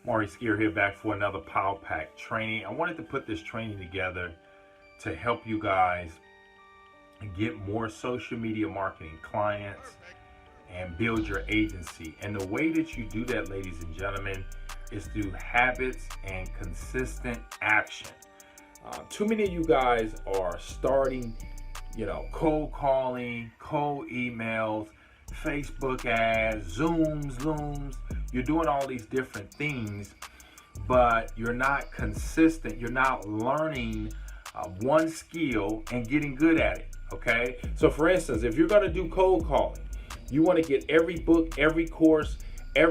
Maurice here back for another Power Pack training. I wanted to put this training together to help you guys get more social media marketing clients and build your agency. And the way that you do that, ladies and gentlemen, is through habits and consistent action. Too many of you guys are starting, cold calling, cold emails, Facebook ads, Zooms. You're doing all these different things, but you're not consistent. You're not learning one skill and getting good at it, okay? So for instance, if you're gonna do cold calling, you wanna get every book, every course,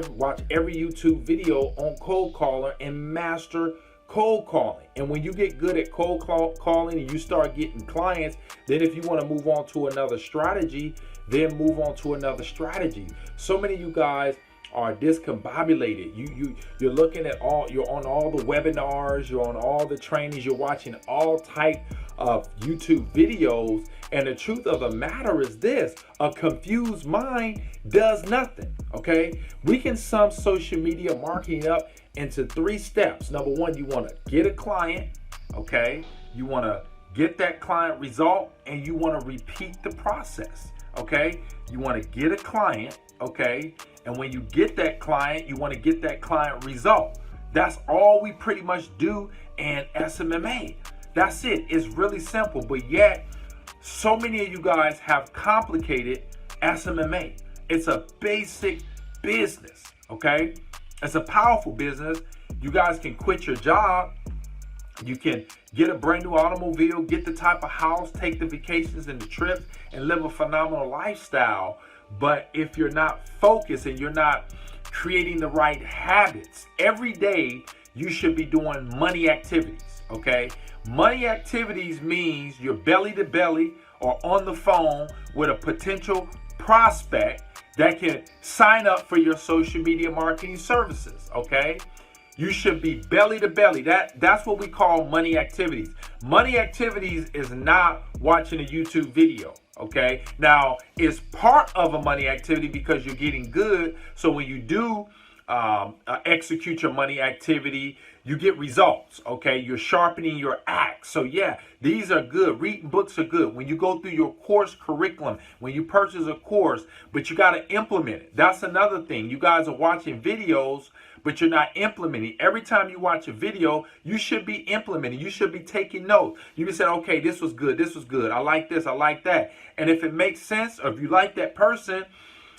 watch every YouTube video on cold caller and master cold calling. And when you get good at cold calling and you start getting clients, then if you want to move on to another strategy, then move on to another strategy. So many of you guys are discombobulated. You're looking at you're on all the webinars, you're on all the trainings, you're watching all type of YouTube videos, and the truth of the matter is this: a confused mind does nothing. Okay, we can sum social media marketing up into 3 steps. Number 1, you want to get a client, okay? You want to get that client result, and you want to repeat the process, okay? You want to get a client, okay? And when you get that client, you want to get that client result. That's all we pretty much do in SMMA. That's it. It's really simple, but yet so many of you guys have complicated SMMA. It's a basic business, okay? It's a powerful business. You guys can quit your job. You can get a brand new automobile, get the type of house, take the vacations and the trips, and live a phenomenal lifestyle. But if you're not focused and you're not creating the right habits, every day you should be doing money activities, okay? Money activities means you're belly to belly or on the phone with a potential prospect that can sign up for your social media marketing services, okay? You should be belly to belly. That's what we call money activities. Money activities is not watching a YouTube video, okay? Now, it's part of a money activity because you're getting good. So when you do execute your money activity, you get results, okay? You're sharpening your axe. So yeah, these are good. Reading books are good. When you go through your course curriculum, when you purchase a course, but you got to implement it. That's another thing. You guys are watching videos, but you're not implementing. Every time you watch a video, you should be implementing. You should be taking notes. You can say, okay, this was good. This was good. I like this. I like that. And if it makes sense, or if you like that person,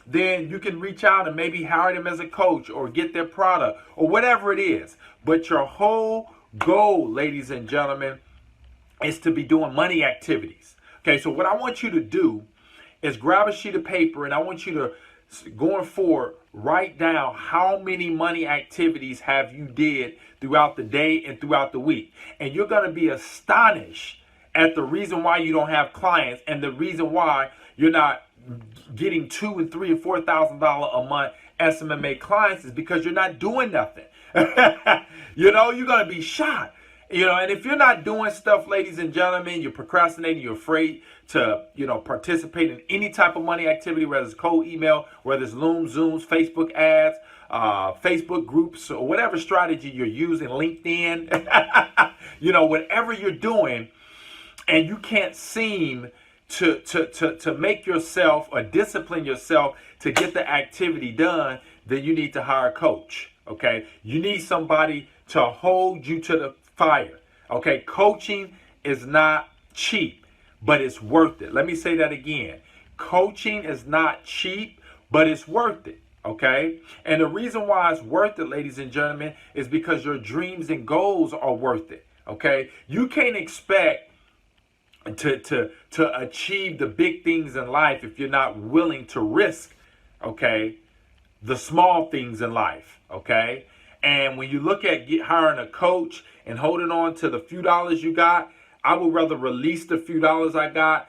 then you can reach out and maybe hire them as a coach or get their product or whatever it is. But your whole goal, ladies and gentlemen, is to be doing money activities. Okay, so what I want you to do is grab a sheet of paper, and I want you to, going forward, write down how many money activities have you did throughout the day and throughout the week. And you're going to be astonished at the reason why you don't have clients and the reason why you're not getting $2,000 and $3,000 and $4,000 a month SMMA clients is because you're not doing nothing. You're going to be shocked. And if you're not doing stuff, ladies and gentlemen, you're procrastinating, you're afraid to, participate in any type of money activity, whether it's cold email, whether it's Zooms, Facebook ads, Facebook groups, or whatever strategy you're using, LinkedIn, whatever you're doing, and you can't seem to make yourself or discipline yourself to get the activity done, then you need to hire a coach, okay? You need somebody to hold you to the fire, okay? Coaching is not cheap, but it's worth it. Let me say that again. Coaching is not cheap, but it's worth it, okay? And the reason why it's worth it, ladies and gentlemen, is because your dreams and goals are worth it, okay? You can't expect to achieve the big things in life if you're not willing to risk, okay, the small things in life, okay? And when you look at hiring a coach and holding on to the few dollars you got, I would rather release the few dollars I got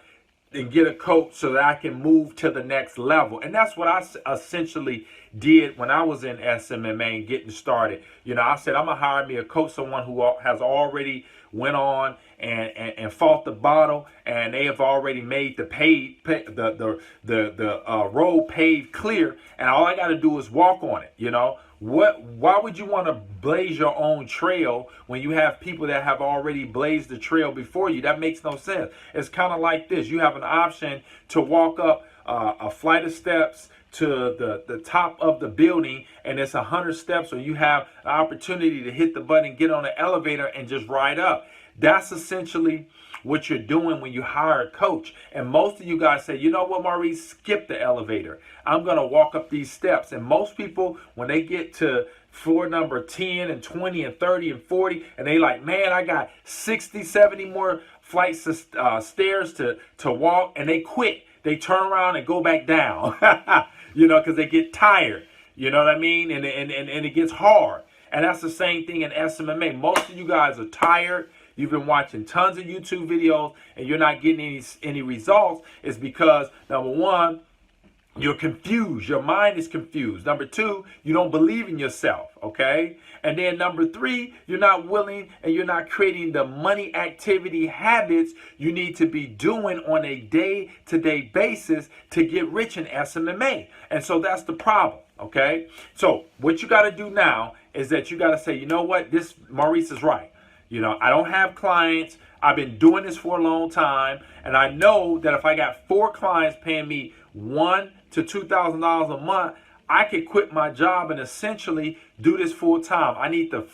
and get a coach so that I can move to the next level. And that's what I essentially did when I was in SMMA and getting started. I said, I'm going to hire me a coach, someone who has already went on and fought the battle, and they have already made the road paved clear, and all I got to do is walk on it, Why would you want to blaze your own trail when you have people that have already blazed the trail before you? That makes no sense. It's kind of like this. You have an option to walk up a flight of steps to the top of the building, and it's 100 steps, or you have an opportunity to hit the button, get on the elevator, and just ride up. That's essentially what you're doing when you hire a coach. And most of you guys say, you know what, Maurice, skip the elevator. I'm going to walk up these steps. And most people, when they get to floor number 10 and 20 and 30 and 40, and they like, man, I got 60, 70 more flights of stairs to walk, and they quit. They turn around and go back down, because they get tired. You know what I mean? And it gets hard. And that's the same thing in SMMA. Most of you guys are tired. You've been watching tons of YouTube videos and you're not getting any results. It's because, number one, you're confused. Your mind is confused. Number two, you don't believe in yourself, okay? And then number three, you're not willing and you're not creating the money activity habits you need to be doing on a day-to-day basis to get rich in SMMA. And so that's the problem, okay? So what you got to do now is that you got to say, you know what? This Maurice is right. I don't have clients. I've been doing this for a long time. And I know that if I got 4 clients paying me $1,000 to $2,000 a month, I could quit my job and essentially do this full time. I need to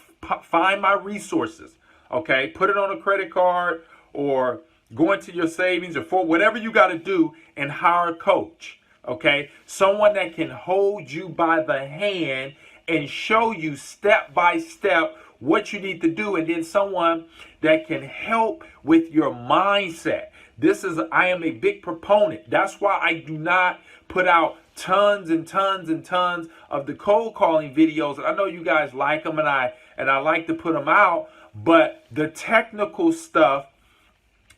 find my resources, okay? Put it on a credit card or go into your savings or for whatever you got to do and hire a coach, okay? Someone that can hold you by the hand and show you step by step what you need to do, and then someone that can help with your mindset. I am a big proponent. That's why I do not put out tons and tons and tons of the cold calling videos. I know you guys like them, and I like to put them out, but the technical stuff,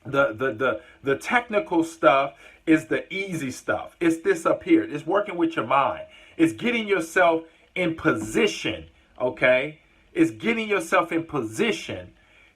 the technical stuff is the easy stuff. It's this up here. It's working with your mind. It's getting yourself in position, okay? Is getting yourself in position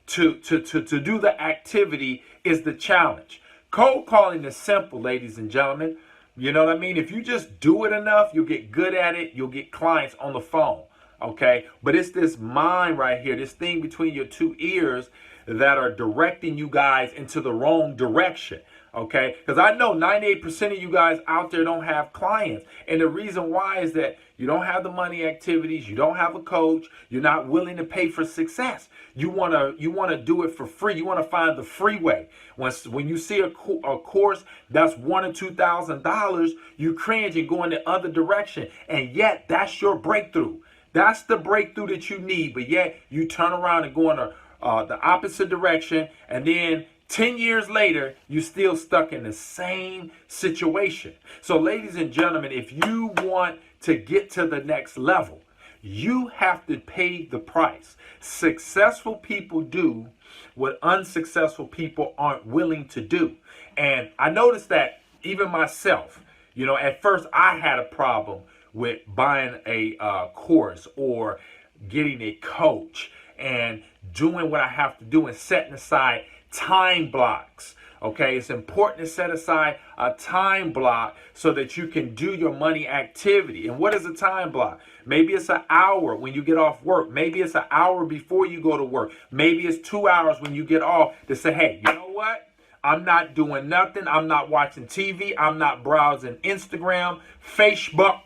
to do the activity is the challenge. Cold calling is simple, ladies and gentlemen. You know what I mean? If you just do it enough, you'll get good at it. You'll get clients on the phone, okay? But it's this mind right here, this thing between your 2 ears that are directing you guys into the wrong direction, okay? Because I know 98% of you guys out there don't have clients. And the reason why is that you don't have the money activities, you don't have a coach, you're not willing to pay for success. You want to do it for free. You want to find the free way. When you see a course that's $1,000 or $2,000, you cringe and go in the other direction. And yet that's your breakthrough. That's the breakthrough that you need. But yet you turn around and go in the opposite direction, and then 10 years later, you're still stuck in the same situation. So ladies and gentlemen, if you want to get to the next level, you have to pay the price. Successful people do what unsuccessful people aren't willing to do. And I noticed that even myself, at first I had a problem with buying a course or getting a coach and doing what I have to do and setting aside time blocks. Okay, it's important to set aside a time block so that you can do your money activity. And what is a time block? Maybe it's an hour when you get off work. Maybe it's an hour before you go to work. Maybe it's 2 hours when you get off to say, hey, you know what? I'm not doing nothing. I'm not watching TV. I'm not browsing Instagram, Facebook,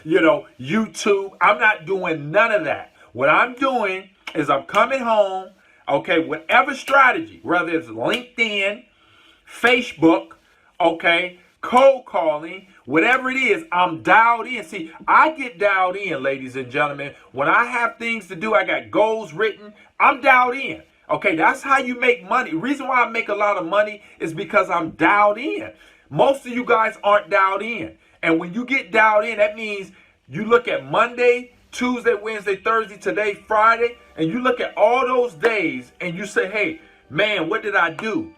YouTube. I'm not doing none of that. What I'm doing is I'm coming home. Okay, whatever strategy, whether it's LinkedIn, Facebook, okay, cold calling, whatever it is, I'm dialed in. See, I get dialed in, ladies and gentlemen. When I have things to do, I got goals written, I'm dialed in. Okay, that's how you make money. The reason why I make a lot of money is because I'm dialed in. Most of you guys aren't dialed in. And when you get dialed in, that means you look at Monday, Tuesday, Wednesday, Thursday, today, Friday, and you look at all those days and you say, hey, man, what did I do?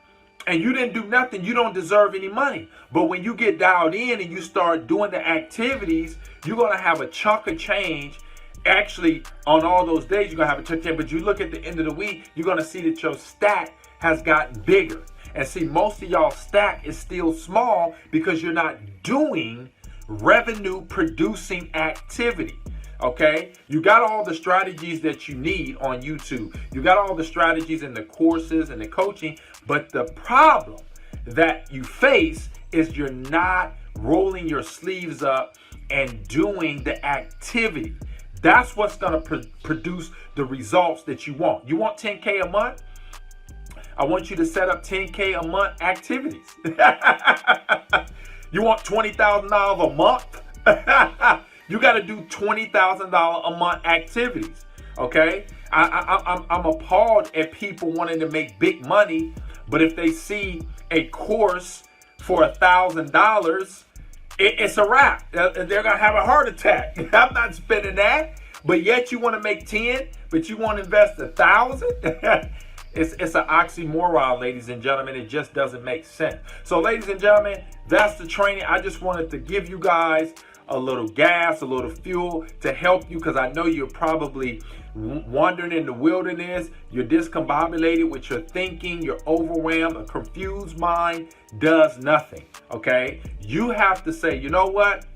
And you didn't do nothing. You don't deserve any money. But when you get dialed in and you start doing the activities, you're going to have a chunk of change. Actually, on all those days, you're going to have a chunk of change. But you look at the end of the week, you're going to see that your stack has gotten bigger. And see, most of y'all stack is still small because you're not doing revenue producing activity. Okay, you got all the strategies that you need on YouTube. You got all the strategies in the courses and the coaching, but the problem that you face is you're not rolling your sleeves up and doing the activity. That's what's going to produce the results that you want. You want 10K a month? I want you to set up 10K a month activities. You want $20,000 a month? You got to do $20,000 a month activities. Okay? I'm appalled at people wanting to make big money, but if they see a course for $1,000, it's a wrap. They're gonna have a heart attack. I'm not spending that, but yet you want to make 10, but you want to invest 1,000. It's an oxymoron, ladies and gentlemen. It just doesn't make sense. So, ladies and gentlemen, that's the training. I just wanted to give you guys a little gas, a little fuel to help you, because I know you're probably wandering in the wilderness. You're discombobulated with your thinking. You're overwhelmed. A confused mind does nothing. Okay? You have to say, you know what?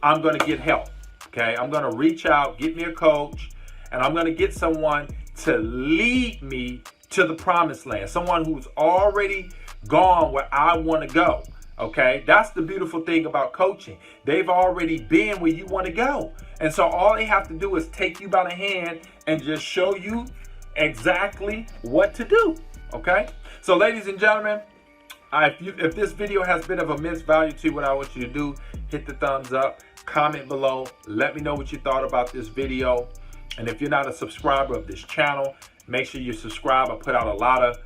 I'm going to get help. Okay? I'm going to reach out, get me a coach, and I'm going to get someone to lead me to the promised land. Someone who's already gone where I want to go. Okay, that's the beautiful thing about coaching. They've already been where you want to go. And so all they have to do is take you by the hand and just show you exactly what to do. Okay, so ladies and gentlemen, if this video has been of immense value to you, what I want you to do, hit the thumbs up, comment below, let me know what you thought about this video. And if you're not a subscriber of this channel, make sure you subscribe. I put out a lot of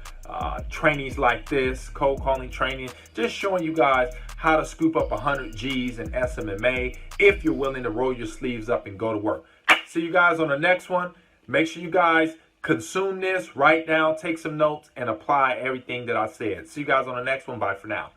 trainings like this, cold calling training, just showing you guys how to scoop up 100 G's in SMMA if you're willing to roll your sleeves up and go to work. See you guys on the next one. Make sure you guys consume this, write down, take some notes, and apply everything that I said. See you guys on the next one. Bye for now.